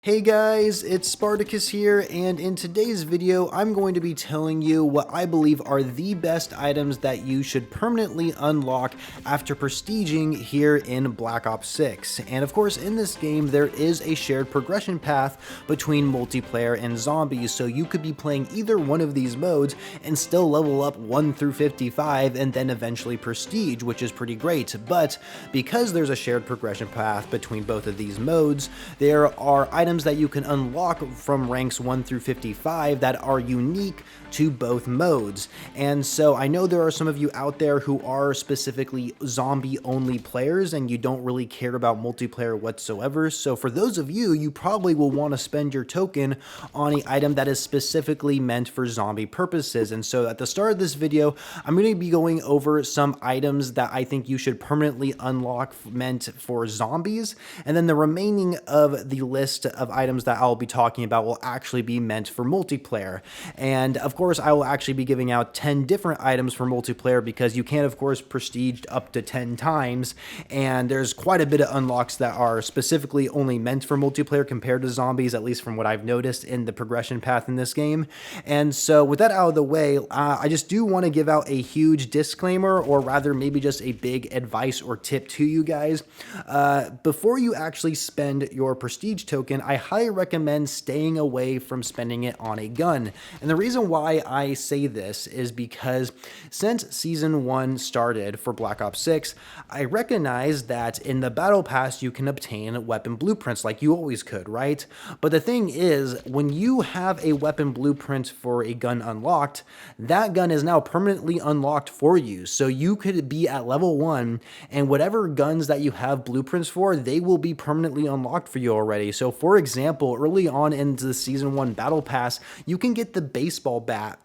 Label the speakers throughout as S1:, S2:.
S1: Hey guys, it's Spartacus here, and in today's video, I'm going to be telling you what I believe are the best items that you should permanently unlock after prestiging here in Black Ops 6. And of course, in this game, there is a shared progression path between multiplayer and zombies, so you could be playing either one of these modes and still level up 1 through 55 and then eventually prestige, which is pretty great. But because there's a shared progression path between both of these modes, there are items that you can unlock from ranks 1 through 55 that are unique to both modes. And so I know there are some of you out there who are specifically zombie only players and you don't really care about multiplayer whatsoever. So for those of you, you probably will want to spend your token on an item that is specifically meant for zombie purposes. And so at the start of this video, I'm going to be going over some items that I think you should permanently unlock meant for zombies. And then the remaining of the list of items that I'll be talking about will actually be meant for multiplayer. And of course, I will actually be giving out 10 different items for multiplayer because you can, of course, prestige up to 10 times. And there's quite a bit of unlocks that are specifically only meant for multiplayer compared to zombies, at least from what I've noticed in the progression path in this game. And so with that out of the way, I just do want to give out a huge disclaimer, or rather maybe just a big advice or tip to you guys. Before you actually spend your prestige token, I highly recommend staying away from spending it on a gun. And the reason why I say this is because since Season 1 started for Black Ops 6, I recognize that in the Battle Pass you can obtain weapon blueprints like you always could, right? But the thing is, when you have a weapon blueprint for a gun unlocked, that gun is now permanently unlocked for you. So you could be at level 1 and whatever guns that you have blueprints for, they will be permanently unlocked for you already. So for example, early on into the Season 1 Battle Pass, you can get the baseball bat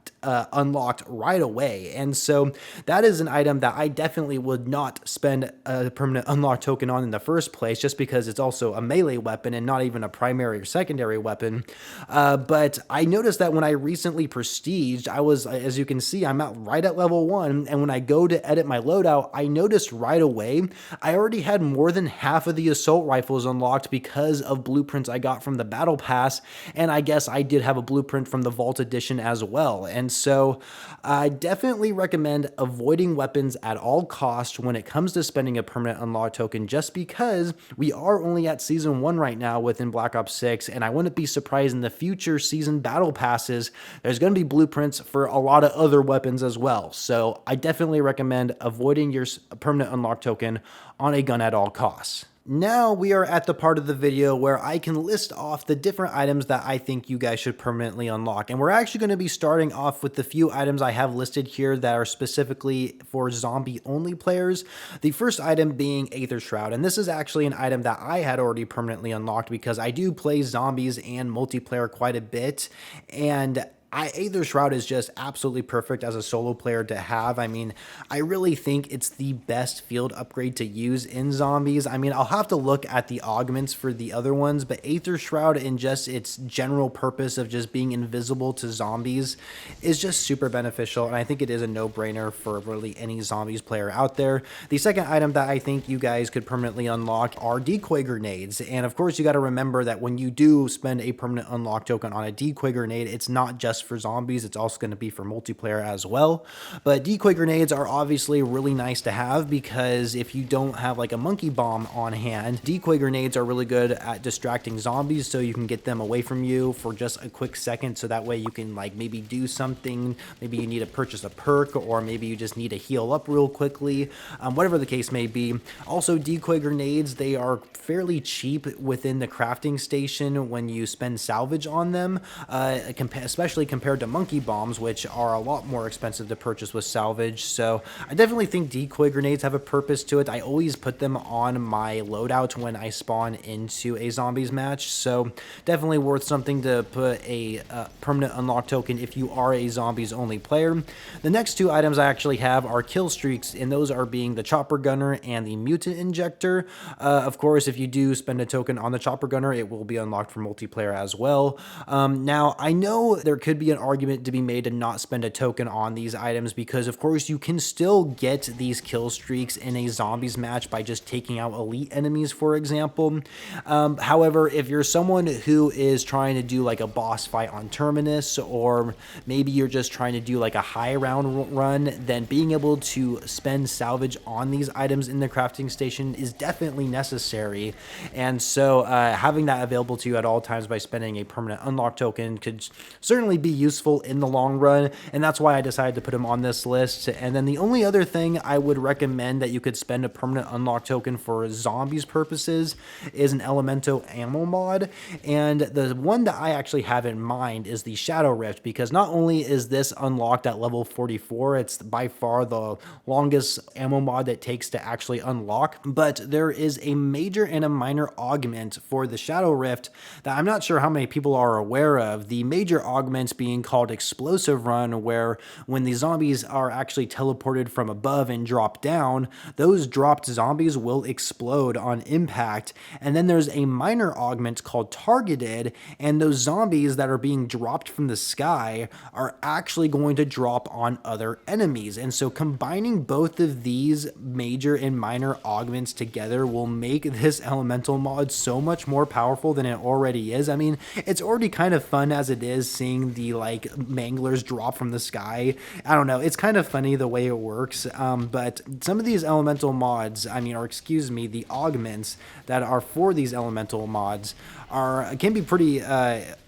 S1: unlocked right away. And so that is an item that I definitely would not spend a permanent unlock token on in the first place, just because it's also a melee weapon and not even a primary or secondary weapon. But I noticed that when I recently prestiged, I was, as you can see, I'm right at level 1. And when I go to edit my loadout, I noticed right away, I already had more than half of the assault rifles unlocked because of blueprints I got from the Battle Pass. And I guess I did have a blueprint from the Vault Edition as well. And so I definitely recommend avoiding weapons at all costs when it comes to spending a permanent unlock token, just because we are only at Season 1 right now within Black Ops 6, and I wouldn't be surprised in the future season battle passes, there's going to be blueprints for a lot of other weapons as well. So I definitely recommend avoiding your permanent unlock token on a gun at all costs. Now we are at the part of the video where I can list off the different items that I think you guys should permanently unlock. And we're actually going to be starting off with the few items I have listed here that are specifically for zombie only players. The first item being Aether Shroud. And this is actually an item that I had already permanently unlocked because I do play zombies and multiplayer quite a bit. And Aether Shroud is just absolutely perfect as a solo player to have. I mean, I really think it's the best field upgrade to use in zombies. I mean, I'll have to look at the augments for the other ones, but Aether Shroud in just its general purpose of just being invisible to zombies is just super beneficial, and I think it is a no-brainer for really any zombies player out there. The second item that I think you guys could permanently unlock are decoy grenades, and of course you got to remember that when you do spend a permanent unlock token on a decoy grenade, it's not just for zombies, it's also going to be for multiplayer as well. But decoy grenades are obviously really nice to have because if you don't have like a monkey bomb on hand, decoy grenades are really good at distracting zombies, so you can get them away from you for just a quick second, so that way you can like maybe do something, maybe you need to purchase a perk, or maybe you just need to heal up real quickly, whatever the case may be. Also, decoy grenades, they are fairly cheap within the crafting station when you spend salvage on them, especially compared to monkey bombs, which are a lot more expensive to purchase with salvage. So I definitely think decoy grenades have a purpose to it. I always put them on my loadout when I spawn into a zombies match, so definitely worth something to put a permanent unlock token if you are a zombies only player. The next two items I actually have are kill streaks, and those are being the chopper gunner and the mutant injector. Of course, if you do spend a token on the chopper gunner, it will be unlocked for multiplayer as well. Now I know there could could be an argument to be made to not spend a token on these items because, of course, you can still get these kill streaks in a zombies match by just taking out elite enemies, for example. However, if you're someone who is trying to do like a boss fight on Terminus, or maybe you're just trying to do like a high round run, then being able to spend salvage on these items in the crafting station is definitely necessary. And so having that available to you at all times by spending a permanent unlock token could certainly be useful in the long run, and that's why I decided to put them on this list. And then the only other thing I would recommend that you could spend a permanent unlock token for zombies purposes is an Elemento ammo mod, and the one that I actually have in mind is the Shadow Rift, because not only is this unlocked at level 44, it's by far the longest ammo mod that takes to actually unlock, but there is a major and a minor augment for the Shadow Rift that I'm not sure how many people are aware of. The major augments being called Explosive Run, where when the zombies are actually teleported from above and drop down, those dropped zombies will explode on impact. And then there's a minor augment called Targeted, and those zombies that are being dropped from the sky are actually going to drop on other enemies. And so combining both of these major and minor augments together will make this elemental mod so much more powerful than it already is. I mean, it's already kind of fun as it is seeing the like manglers drop from the sky. I don't know, it's kind of funny the way it works, but some of these elemental mods, or excuse me, the augments that are for these elemental mods can be pretty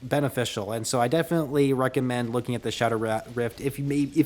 S1: beneficial, and so I definitely recommend looking at the Shadow Rift if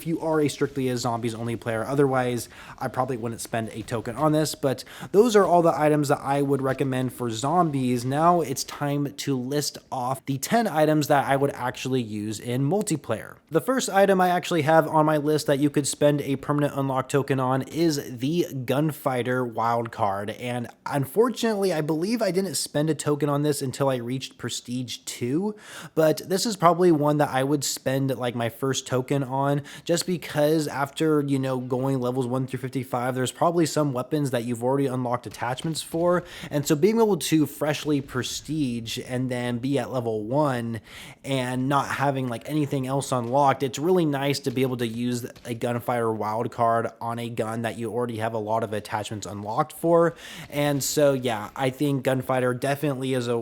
S1: you are strictly a zombies only player. Otherwise, I probably wouldn't spend a token on this, but those are all the items that I would recommend for zombies. Now it's time to list off the 10 items that I would actually use in multiplayer. The first item I actually have on my list that you could spend a permanent unlock token on is the Gunfighter Wildcard, and unfortunately I believe I didn't spend a token on this until I reached Prestige 2, but this is probably one that I would spend like my first token on, just because after, going levels 1 through 55, there's probably some weapons that you've already unlocked attachments for, and so being able to freshly Prestige and then be at level 1 and not having like anything else unlocked, it's really nice to be able to use a Gunfighter Wildcard on a gun that you already have a lot of attachments unlocked for. And so yeah, I think Gunfighter definitely is a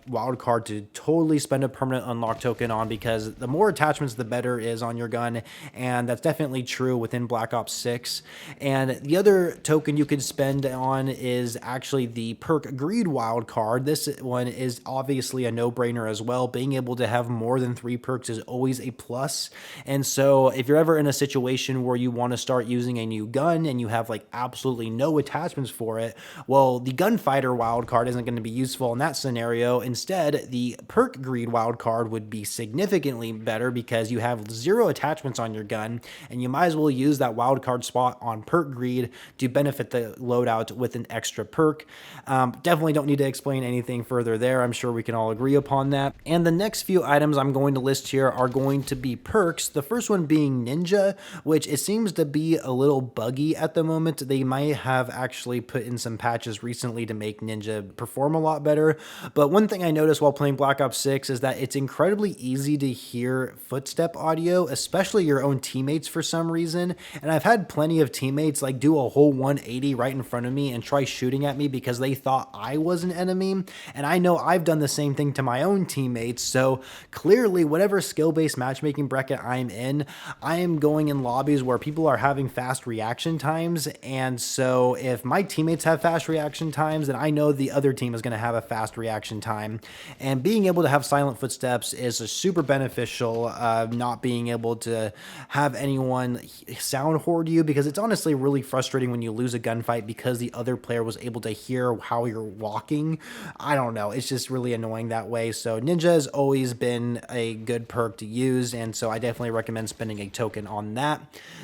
S1: wild card to totally spend a permanent unlock token on, because the more attachments the better is on your gun, and that's definitely true within Black Ops 6. And the other token you could spend on is actually the perk Greed wild card. This one is obviously a no-brainer as well. Being able to have more than 3 perks is always a plus, and so if you're ever in a situation where you want to start using a new gun and you have like absolutely no attachments for it, well, the Gunfighter wild card isn't going to be useful in that scenario. Instead, the perk Greed wild card would be significantly better because you have 0 attachments on your gun, and you might as well use that wild card spot on perk Greed to benefit the loadout with an extra perk. Definitely don't need to explain anything further there. I'm sure we can all agree upon that. And the next few items I'm going to list here are going to be perks. The first one being Ninja, which it seems to be a little buggy at the moment. They might have actually put in some patches recently to make Ninja perform a lot better. But one thing I noticed while playing Black Ops 6 is that it's incredibly easy to hear footstep audio, especially your own teammates for some reason. And I've had plenty of teammates like do a whole 180 right in front of me and try shooting at me because they thought I was an enemy. And I know I've done the same thing to my own teammates. So clearly, whatever skill-based matchmaking bracket I'm in, I am going in lobbies where people are having fast reaction times. And so if my teammates have fast reaction times, then I know the other team is going to have a fast reaction time. And being able to have silent footsteps is a super beneficial, not being able to have anyone sound hoard you, because it's honestly really frustrating when you lose a gunfight because the other player was able to hear how you're walking. I don't know, it's just really annoying that way. So Ninja has always been a good perk to use, and so I definitely recommend spending a token on that.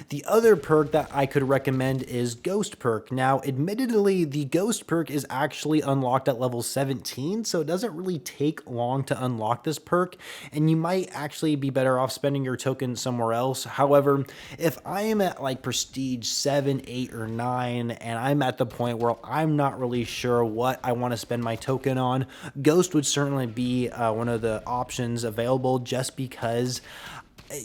S1: The other perk that I could recommend is Ghost perk. Now, admittedly, the Ghost perk is actually unlocked at level 17, so it doesn't really take long to unlock this perk, and you might actually be better off spending your token somewhere else. However, if I am at like prestige 7, 8, or 9, and I'm at the point where I'm not really sure what I want to spend my token on, Ghost would certainly be one of the options available, just because,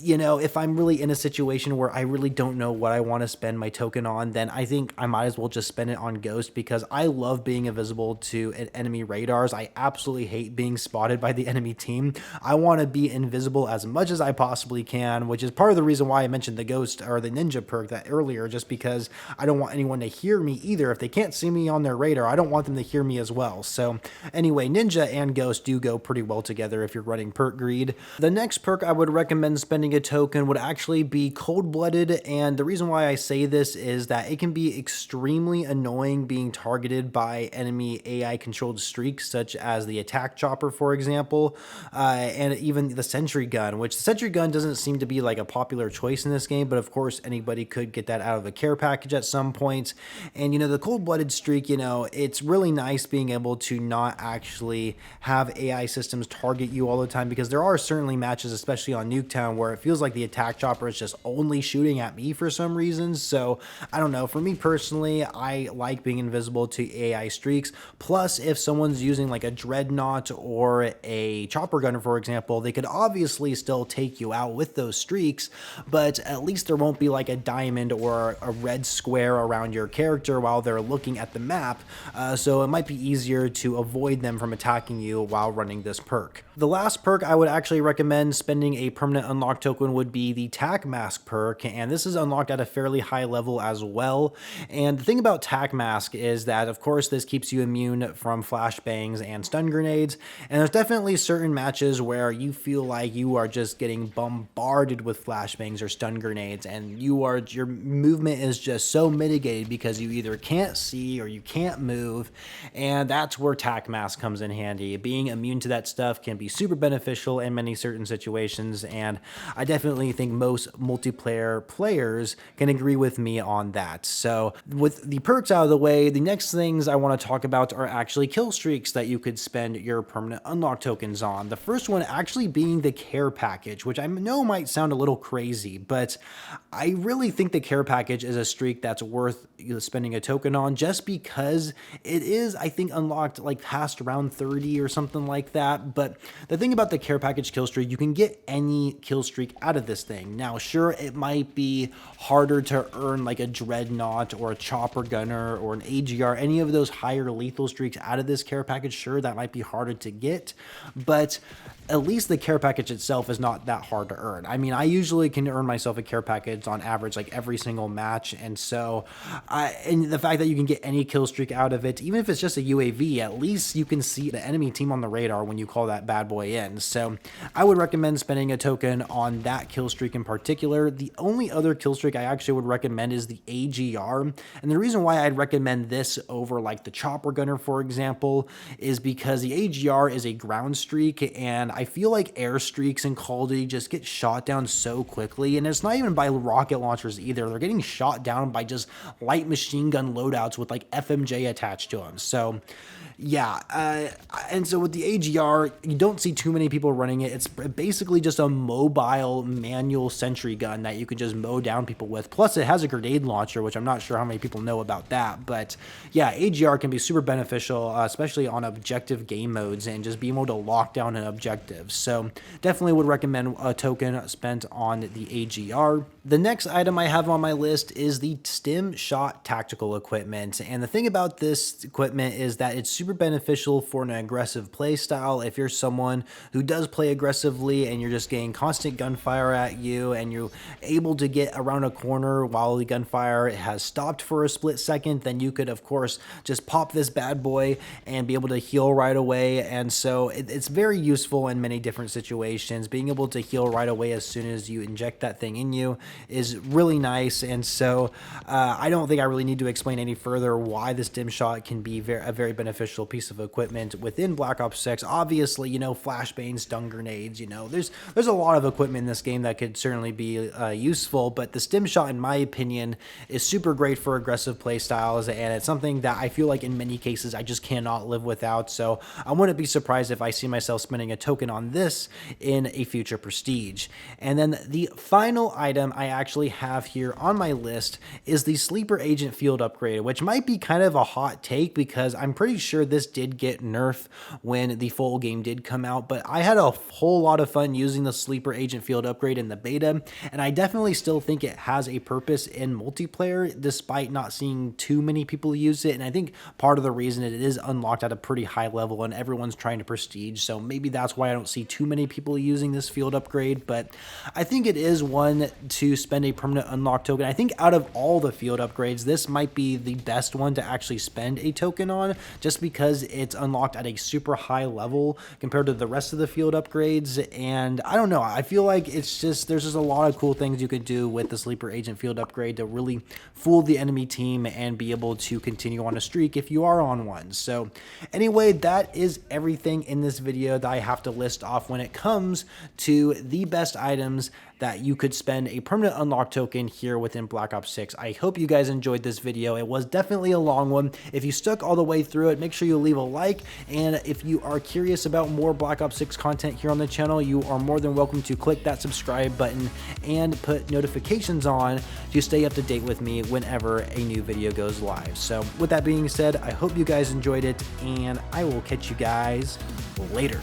S1: you know, if I'm really in a situation where I really don't know what I want to spend my token on, then I think I might as well just spend it on Ghost, because I love being invisible to enemy radars. I absolutely hate being spotted by the enemy team. I want to be invisible as much as I possibly can, which is part of the reason why I mentioned the Ghost or the Ninja perk that earlier, just because I don't want anyone to hear me either. If they can't see me on their radar, I don't want them to hear me as well. So anyway, Ninja and Ghost do go pretty well together if you're running perk greed. The next perk I would recommend spending a token would actually be Cold-Blooded, and the reason why I say this is that it can be extremely annoying being targeted by enemy AI controlled streaks, such as the attack chopper, for example, and even the sentry gun, which the sentry gun doesn't seem to be like a popular choice in this game, but of course anybody could get that out of a care package at some point. And you know, the Cold-Blooded streak, you know, it's really nice being able to not actually have AI systems target you all the time, because there are certainly matches, especially on Nuketown, where it feels like the attack chopper is just only shooting at me for some reason. So I don't know, for me personally, I like being invisible to AI streaks. Plus, if someone's using like a dreadnought or a chopper gunner, for example, they could obviously still take you out with those streaks, but at least there won't be like a diamond or a red square around your character while they're looking at the map. So it might be easier to avoid them from attacking you while running this perk. The last perk I would actually recommend spending a permanent unlock token would be the Tac Mask perk, and this is unlocked at a fairly high level as well. And the thing about Tac Mask is that, of course, this keeps you immune from flashbangs and stun grenades, and there's definitely certain matches where you feel like you are just getting bombarded with flashbangs or stun grenades, and your movement is just so mitigated because you either can't see or you can't move, and that's where Tac Mask comes in handy. Being immune to that stuff can be super beneficial in many certain situations, and I definitely think most multiplayer players can agree with me on that. So with the perks out of the way, the next things I want to talk about are actually kill streaks that you could spend your permanent unlock tokens on. The first one actually being the care package, which I know might sound a little crazy, but I really think the care package is a streak that's worth spending a token on, just because it is, I think, unlocked like past round 30 or something like that. But the thing about the care package kill streak, you can get any kill streak out of this thing. Now, sure, it might be harder to earn like a dreadnought or a chopper gunner or an AGR, any of those higher lethal streaks out of this care package. Sure, that might be harder to get, but at least the care package itself is not that hard to earn. I mean, I usually can earn myself a care package on average like every single match, and so and the fact that you can get any kill streak out of it, even if it's just a UAV, at least you can see the enemy team on the radar when you call that bad boy in. So I would recommend spending a token on that kill streak in particular. The only other kill streak I actually would recommend is the AGR, and the reason why I'd recommend this over like the chopper gunner, for example, is because the AGR is a ground streak, and I feel like air streaks in Call of Duty just get shot down so quickly, and it's not even by rocket launchers either. They're getting shot down by just light machine gun loadouts with like FMJ attached to them. So yeah, and so with the AGR, you don't see too many people running it. It's basically just a mobile manual sentry gun that you can just mow down people with. Plus, it has a grenade launcher, which I'm not sure how many people know about that. But yeah, AGR can be super beneficial, especially on objective game modes and just being able to lock down an objective. So definitely would recommend a token spent on the AGR. The next item I have on my list is the Stim Shot tactical equipment. And the thing about this equipment is that it's super beneficial for an aggressive play style. If you're someone who does play aggressively and you're just getting constant gunfire at you and you're able to get around a corner while the gunfire has stopped for a split second, then you could of course just pop this bad boy and be able to heal right away. And so it's very useful in many different situations. Being able to heal right away as soon as you inject that thing in you is really nice. And so I don't think I really need to explain any further why this dim shot can be a very beneficial beneficial piece of equipment within Black Ops 6. Obviously, you know, flashbangs, stun grenades, you know, there's a lot of equipment in this game that could certainly be useful, but the stim shot, in my opinion, is super great for aggressive play styles, and it's something that I feel like in many cases I just cannot live without. So I wouldn't be surprised if I see myself spending a token on this in a future prestige. And then the final item I actually have here on my list is the Sleeper Agent Field Upgrade, which might be kind of a hot take because I'm pretty sure this did get nerfed when the full game did come out, but I had a whole lot of fun using the Sleeper Agent Field Upgrade in the beta, and I definitely still think it has a purpose in multiplayer despite not seeing too many people use it. And I think part of the reason it is unlocked at a pretty high level and everyone's trying to prestige, so maybe that's why I don't see too many people using this field upgrade. But I think it is one to spend a permanent unlock token. I think out of all the field upgrades, this might be the best one to actually spend a token on, just because it's unlocked at a super high level compared to the rest of the field upgrades. And I don't know, I feel like it's just, there's just a lot of cool things you could do with the Sleeper Agent Field Upgrade to really fool the enemy team and be able to continue on a streak if you are on one. So anyway, that is everything in this video that I have to list off when it comes to the best items that you could spend a permanent unlock token here within Black Ops 6. I hope you guys enjoyed this video. It was definitely a long one. If you stuck all the way through it, make sure you leave a like. And if you are curious about more Black Ops 6 content here on the channel, you are more than welcome to click that subscribe button and put notifications on to stay up to date with me whenever a new video goes live. So with that being said, I hope you guys enjoyed it, and I will catch you guys later.